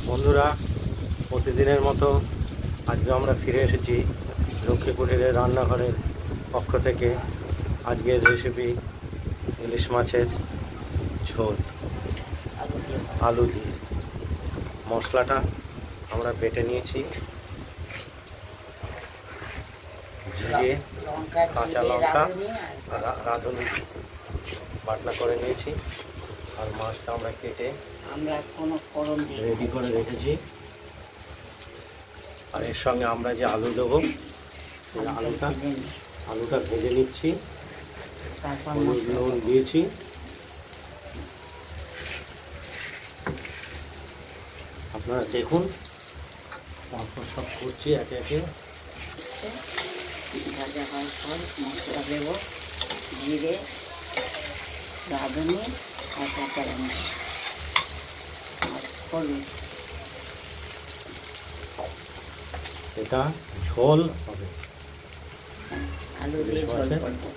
বন্ধুরা, প্রতিদিনের মতো আজকে আমরা ফিরে এসেছি লক্ষ্মী কুটিরের রান্নাঘরের পক্ষ থেকে। আজকের রেসিপি ইলিশ মাছের ঝোল আলু দিয়ে। মশলাটা আমরা বেটে নিয়েছি, জিরে, কাঁচা লঙ্কা, রাঁধুনি বাটনা করে নিয়েছি। আর মাছটা আমরা কেটে রেডি করে রেখেছি। আর এর সঙ্গে আমরা যে আলু দেবো, আলুটা ভেজে নিচ্ছি। নুন দিয়েছি, আপনারা দেখুন। তারপর সব করছি একে একে। ভাজা হওয়ার পর মশলা দেব, জিরে, রাঁধুনি আর কাঁচা লঙ্কা আর হলুদ। এটা ঝোল হবে, আলু দিয়ে ঝোল করবো।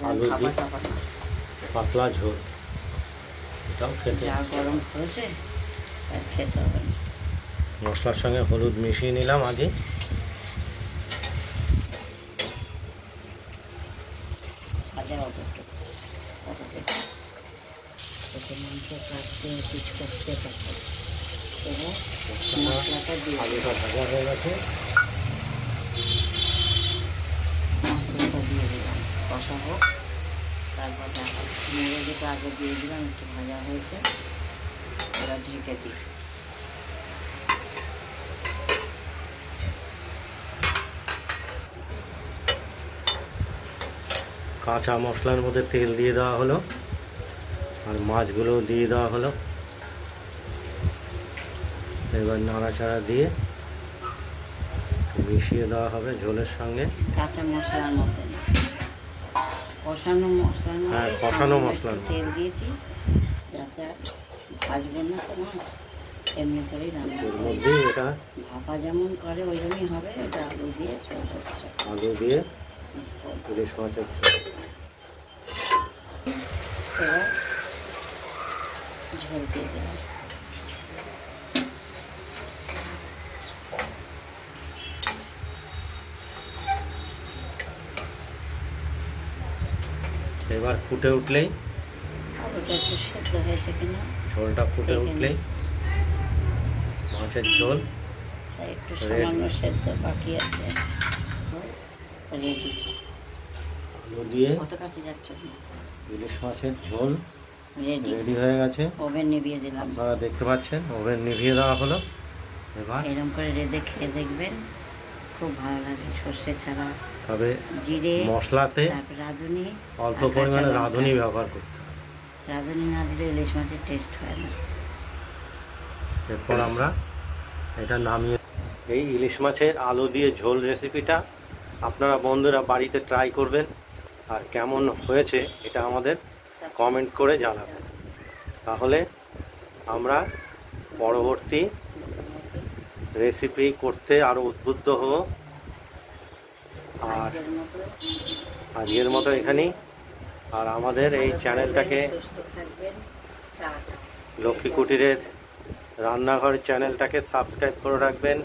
আলু দিয়ে পাতলা ঝোল। এটাও খেতে যা গরম হয়েছে তা খেতে হবে। মশলার সঙ্গে হলুদ মিশিয়ে নিলাম আগে। ভাজা হবে মাংস কাটতে পিচ করতে থাকবে। এবার মশলাটা দিয়ে আলুটা ভাজা হয়ে গেছে, মশলাটা দিয়ে দিলাম, কষাবো। তারপর মুড়ে যেটা আগে দিয়ে দিলাম, একটু ভাজা হয়েছে, ওরা ঢেকে দিই। কাঁচা মশলার মধ্যে তেল দিয়ে দেওয়া হলো, আর মাছগুলো দিয়ে দেওয়া হলো। এবার নাড়াচাড়া দিয়ে মিশিয়ে দেওয়া হবে ঝোলের সঙ্গে। কাঁচা মশলার মধ্যে না, কষানো মশলার মধ্যে। হ্যাঁ, কষানো মশলার মধ্যে তেল দিয়েছি, যাতে ভাজবো না তো মাছ, এমনি করেই রান্না এর করবো। মধ্যে এটা ভাপা যেমন করে ওইরকমই হবে। এটা আলু দিয়ে ঝোল হচ্ছে। আলু দিয়ে ইলিশ মাছের ঝোল। এবার ঝোল দিয়ে দিলাম। এবার ফুটে উঠলেই, আলুটা একটু সেদ্ধ হয়েছে কিনা ঝোলটা ফুটে উঠলেই মাছের ঝোল একটু সামান্য সেদ্ধ বাকি আছে। রেডি। আলু দিয়ে কত কাছে যাচ্ছে ইলিশ মাছের ঝোল রেডি। রেডি হয়ে গেছে। ওভেন নিভিয়ে দিলাম। আপনারা দেখতে পাচ্ছেন ওভেন নিভিয়ে দেওয়া হলো। এবার এরকম করে রেঁধে খেয়ে দেখবেন, খুব ভালো লাগে। সর্ষে ছাড়া, তবে জিরে, মশলাতে তারপর রাঁধুনি, অল্প আর কাঁচা পরিমাণে লঙ্কা। রাঁধুনি ব্যবহার করতে হবে। রাঁধুনি না দিলে ইলিশ মাছের টেস্ট হয় না। এরপর আমরা এটা নামিয়ে, এই ইলিশ মাছের আলু দিয়ে ঝোল রেসিপিটা আপনারা বন্ধুরা বাড়িতে ট্রাই করবেন। আর কেমন হয়েছে এটা আমাদের কমেন্ট করে জানাবেন। তাহলে আমরা পরবর্তী রেসিপি করতে আরও উদ্বুদ্ধ হব। আর আজকের মতো এখানেই। আর আমাদের এই চ্যানেলটাকে, সুস্থ থাকবেন। টাটা। লক্ষ্মী কুটিরের রান্নাঘর চ্যানেলটাকে সাবস্ক্রাইব করে রাখবেন,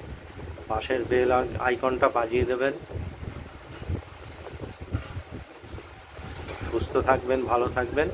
পাশের বেল আইকনটা বাজিয়ে দেবেন। সুস্থ থাকবেন, ভালো থাকবেন।